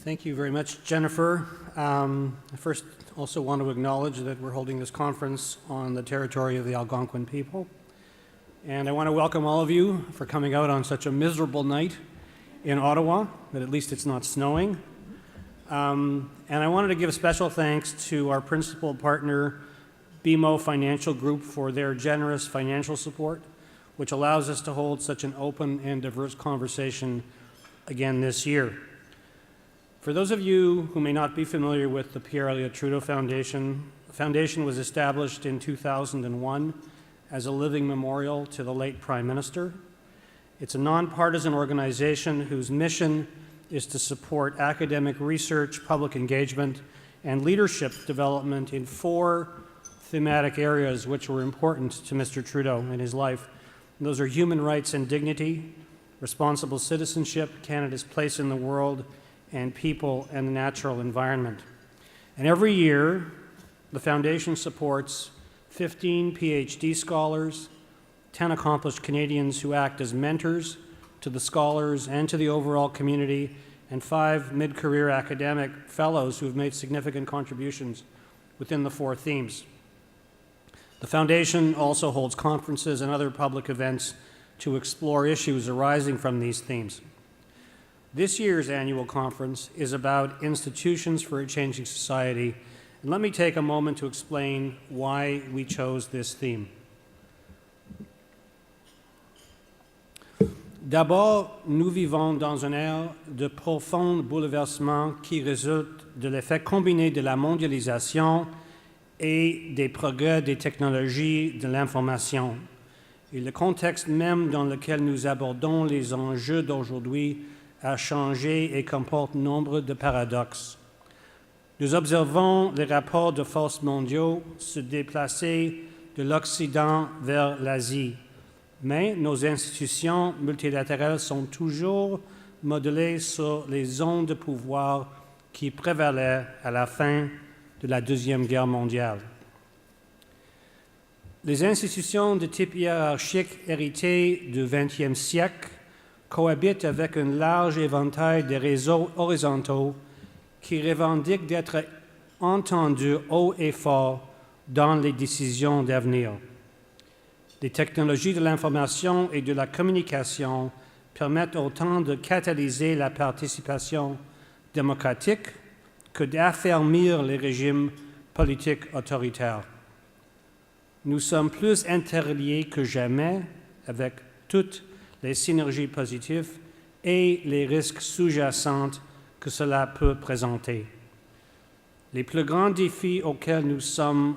Thank you very much, Jennifer. I first also want to acknowledge that we're holding this conference on the territory of the Algonquin people. And I want to welcome all of you for coming out on such a miserable night in Ottawa, but at least it's not snowing. And I wanted to give special thanks to our principal partner, BMO Financial Group, for their generous financial support, which allows us to hold such an open and diverse conversation again this year. For those of you who may not be familiar with the Pierre, Elliott, Trudeau Foundation, the foundation was established in 2001 as a living memorial to the late Prime Minister. It's a nonpartisan organization whose mission is to support academic research, public engagement, and leadership development in 4 thematic areas which were important to Mr. Trudeau in his life. And those are human rights and dignity, responsible citizenship, Canada's place in the world, and people and the natural environment. And every year, the Foundation supports 15 PhD scholars, 10 accomplished Canadians who act as mentors to the scholars and to the overall community, and 5 mid-career academic fellows who have made significant contributions within the 4 themes. The Foundation also holds conferences and other public events to explore issues arising from these themes. This year's annual conference is about institutions for a changing society, and let me take a moment to explain why we chose this theme. D'abord, nous vivons dans une ère de profonds bouleversements qui résultent de l'effet combiné de la mondialisation et des progrès des technologies de l'information. Et le contexte même dans lequel nous abordons les enjeux d'aujourd'hui a changé et comporte nombre de paradoxes. Nous observons les rapports de force mondiaux se déplacer de l'Occident vers l'Asie, mais nos institutions multilatérales sont toujours modelées sur les zones de pouvoir qui prévalaient à la fin de la Deuxième Guerre mondiale. Les institutions de type hiérarchique héritées du XXe siècle cohabitent avec un large éventail de réseaux horizontaux qui revendiquent d'être entendus haut et fort dans les décisions d'avenir. Les technologies de l'information et de la communication permettent autant de catalyser la participation démocratique que d'affermir les régimes politiques autoritaires. Nous sommes plus interliés que jamais avec toutes les synergies positives et les risques sous-jacents que cela peut présenter. Les plus grands défis auxquels nous sommes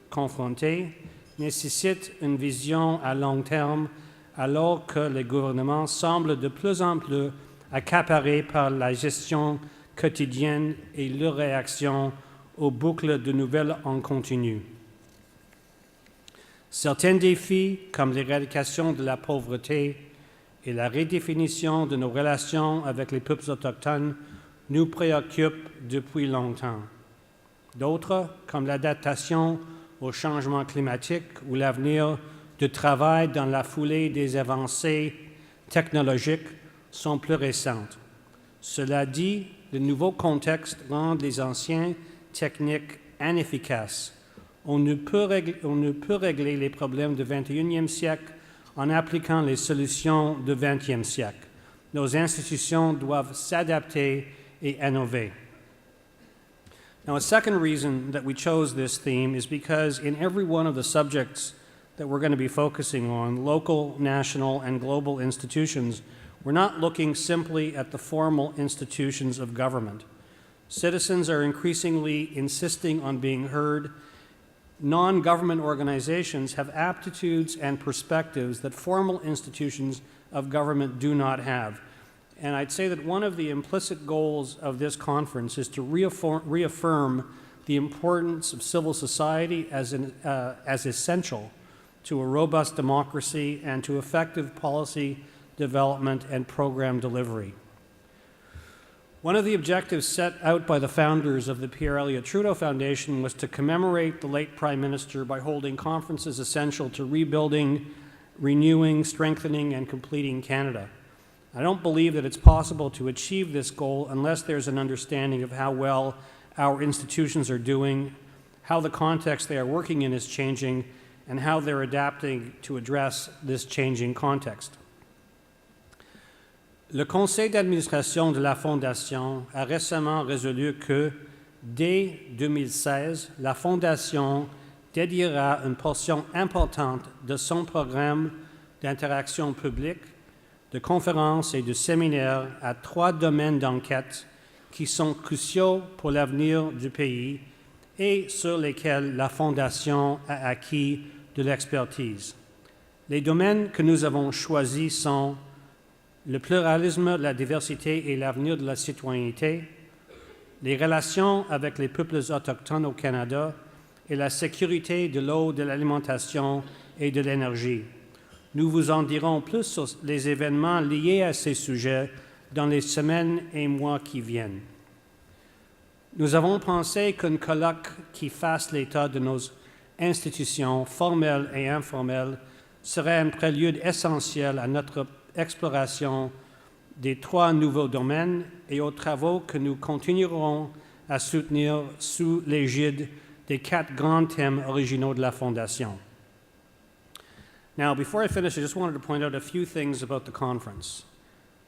confrontés nécessitent une vision à long terme, alors que les gouvernements semblent de plus en plus accaparés par la gestion quotidienne et leur réaction aux boucles de nouvelles en continu. Certains défis, comme l'éradication de la pauvreté et la redéfinition de nos relations avec les peuples autochtones, nous préoccupent depuis longtemps. D'autres, comme l'adaptation au changement climatique ou l'avenir du travail dans la foulée des avancées technologiques, sont plus récentes. Cela dit, le nouveau contexte rend les anciennes techniques inefficaces. On ne peut régler les problèmes du XXIe siècle en appliquant les solutions du XXe siècle. Nos institutions doivent s'adapter et innover. Now, a second reason that we chose this theme is because in every one of the subjects that we're going to be focusing on, local, national, and global institutions, we're not looking simply at the formal institutions of government. Citizens are increasingly insisting on being heard. Non-government organizations have aptitudes and perspectives that formal institutions of government do not have. And I'd say that one of the implicit goals of this conference is to reaffirm the importance of civil society as essential to a robust democracy and to effective policy development and program delivery. One of the objectives set out by the founders of the Pierre, Elliott, Trudeau Foundation was to commemorate the late Prime Minister by holding conferences essential to rebuilding, renewing, strengthening, and completing Canada. I don't believe that it's possible to achieve this goal unless there's an understanding of how well our institutions are doing, how the context they are working in is changing, and how they're adapting to address this changing context. Le conseil d'administration de la Fondation a récemment résolu que, dès 2016, la Fondation dédiera une portion importante de son programme d'interaction publique, de conférences et de séminaires à 3 domaines d'enquête qui sont cruciaux pour l'avenir du pays et sur lesquels la Fondation a acquis de l'expertise. Les domaines que nous avons choisis sont le pluralisme, la diversité et l'avenir de la citoyenneté, les relations avec les peuples autochtones au Canada et la sécurité de l'eau, de l'alimentation et de l'énergie. Nous vous en dirons plus sur les événements liés à ces sujets dans les semaines et mois qui viennent. Nous avons pensé qu'un colloque qui fasse l'état de nos institutions formelles et informelles serait un prélude essentiel à notre exploration des 3 nouveaux domaines et aux travaux que nous continuerons à soutenir sous l'égide des 4 grands thèmes originaux de la Fondation. Now, before I finish, I just wanted to point out a few things about the conference.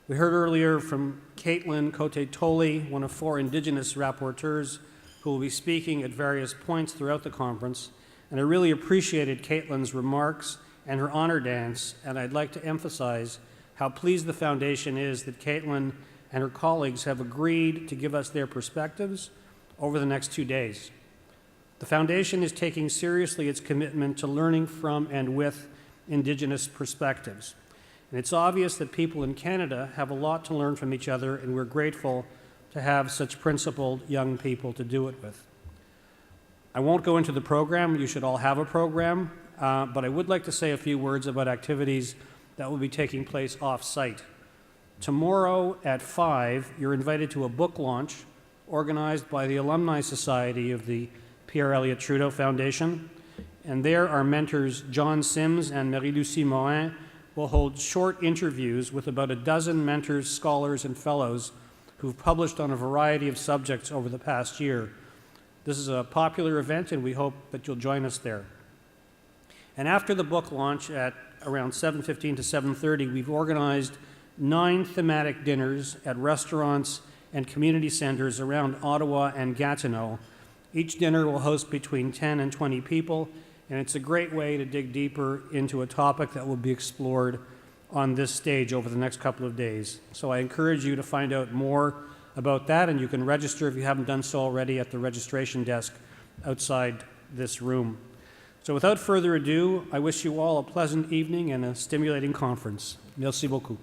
We heard earlier from Caitlin Cote-Toley, one of 4 Indigenous rapporteurs who will be speaking at various points throughout the conference, and I really appreciated Caitlin's remarks and her honor dance, and I'd like to emphasize how pleased the Foundation is that Caitlin and her colleagues have agreed to give us their perspectives over the next 2 days. The Foundation is taking seriously its commitment to learning from and with Indigenous perspectives. And it's obvious that people in Canada have a lot to learn from each other, and we're grateful to have such principled young people to do it with. I won't go into the program. You should all have a program, but I would like to say a few words about activities that will be taking place off-site. Tomorrow at 5, you're invited to a book launch organized by the Alumni Society of the Pierre, Elliott, Trudeau Foundation. And there, our mentors John Sims and Marie-Lucie Morin will hold short interviews with about a dozen mentors, scholars, and fellows who've published on a variety of subjects over the past year. This is a popular event, and we hope that you'll join us there. And after the book launch at around 7:15 to 7:30, we've organized 9 thematic dinners at restaurants and community centers around Ottawa and Gatineau. Each dinner will host between 10 and 20 people, and it's a great way to dig deeper into a topic that will be explored on this stage over the next couple of days. So I encourage you to find out more about that, and you can register if you haven't done so already at the registration desk outside this room. So without further ado, I wish you all a pleasant evening and a stimulating conference. Merci beaucoup.